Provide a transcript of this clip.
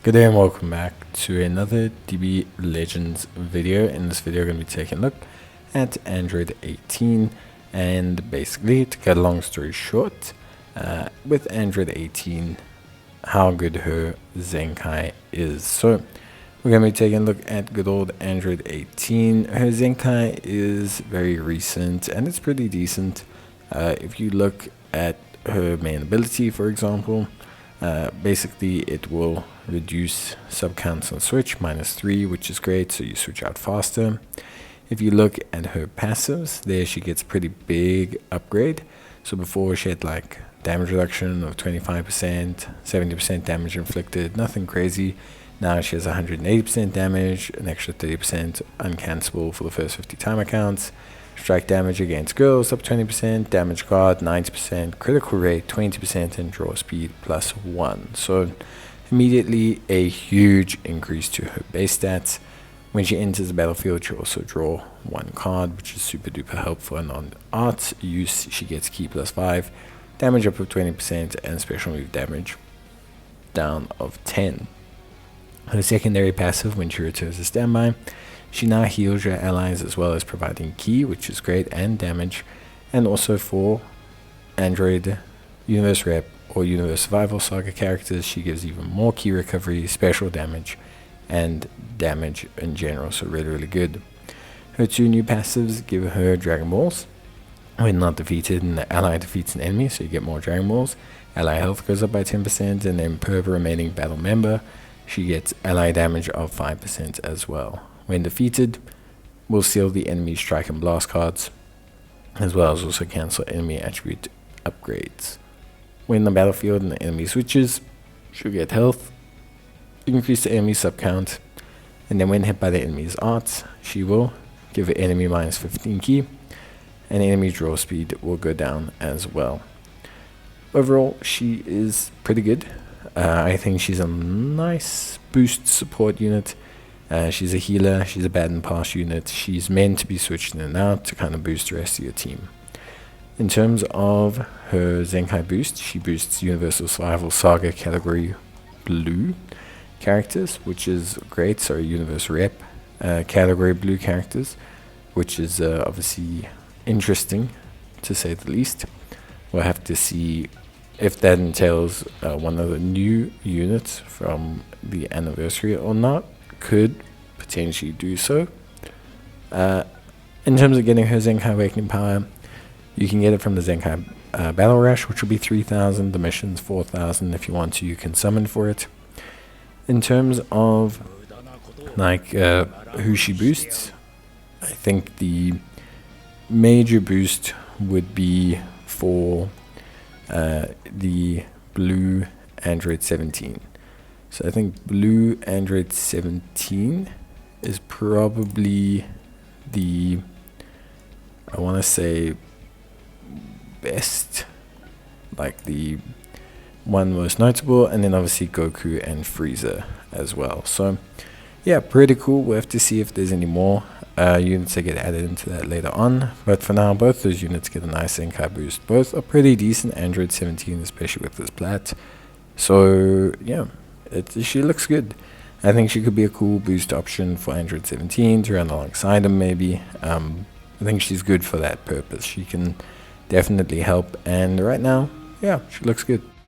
Good day and welcome back to another DB Legends video. In this video, we're going to be taking a look at Android 18, and basically, to cut a long story short, with Android 18, how good her Zenkai is. So we're going to be taking a look at good old Android 18. Her Zenkai is very recent and it's pretty decent. If you look at her main ability, for example, basically it will reduce sub counts on switch -3, which is great, so you switch out faster. If you look at her passives, there she gets pretty big upgrade. So before she had like damage reduction of 25%, 70% damage inflicted, nothing crazy. Now she has 180% damage, an extra 30% uncancelable for the first 50 timer counts. Strike damage against girls up 20%, damage guard 90%, critical rate 20%, and draw speed +1. So immediately a huge increase to her base stats. When she enters the battlefield, she also draw 1 card, which is super duper helpful. And on art use, she gets key +5, damage up of 20%, and special move damage down of 10. Her secondary passive, when she returns to standby, she now heals your allies as well as providing key, which is great, and damage. And also for Android Universe Rep or Universe Survival Saga characters, she gives even more key recovery, special damage, and damage in general, so really good. Her 2 new passives give her Dragon Balls when not defeated and the ally defeats an enemy, so you get more Dragon Balls. Ally health goes up by 10%, and then per remaining battle member, she gets ally damage of 5% as well. When defeated, will seal the enemy strike and blast cards, as well as also cancel enemy attribute upgrades. When the battlefield and the enemy switches, she'll get health, increase the enemy sub count, and then when hit by the enemy's arts, she will give the enemy -15 key, and enemy draw speed will go down as well. Overall, she is pretty good. I think she's a nice boost support unit. She's a healer, she's a bad and pass unit. She's meant to be switched in and out to kind of boost the rest of your team. In terms of her Zenkai boost, she boosts Universal Survival Saga category blue characters, which is great. So Universe Rep category blue characters, which is obviously interesting to say the least. We'll have to see if that entails one of the new units from the anniversary or not. Could potentially do so. In terms of getting her Zenkai Awakening Power, you can get it from the Zenkai Battle Rush, which will be 3,000. The mission's 4,000. If you want to, you can summon for it. In terms of like who she boosts, I think the major boost would be for the blue Android 17. So I think blue Android 17 is probably the, I want to say, best, like the one most notable, and then obviously Goku and Frieza as well. So yeah, pretty cool. We'll have to see if there's any more units that get added into that later on, but for now both those units get a nice Zenkai boost. Both are pretty decent. Android 17 especially with this plat, so yeah, she looks good. I think she could be a cool boost option for Android 17 to run alongside him maybe. I think she's good for that purpose. She can definitely help, and right now, yeah, she looks good.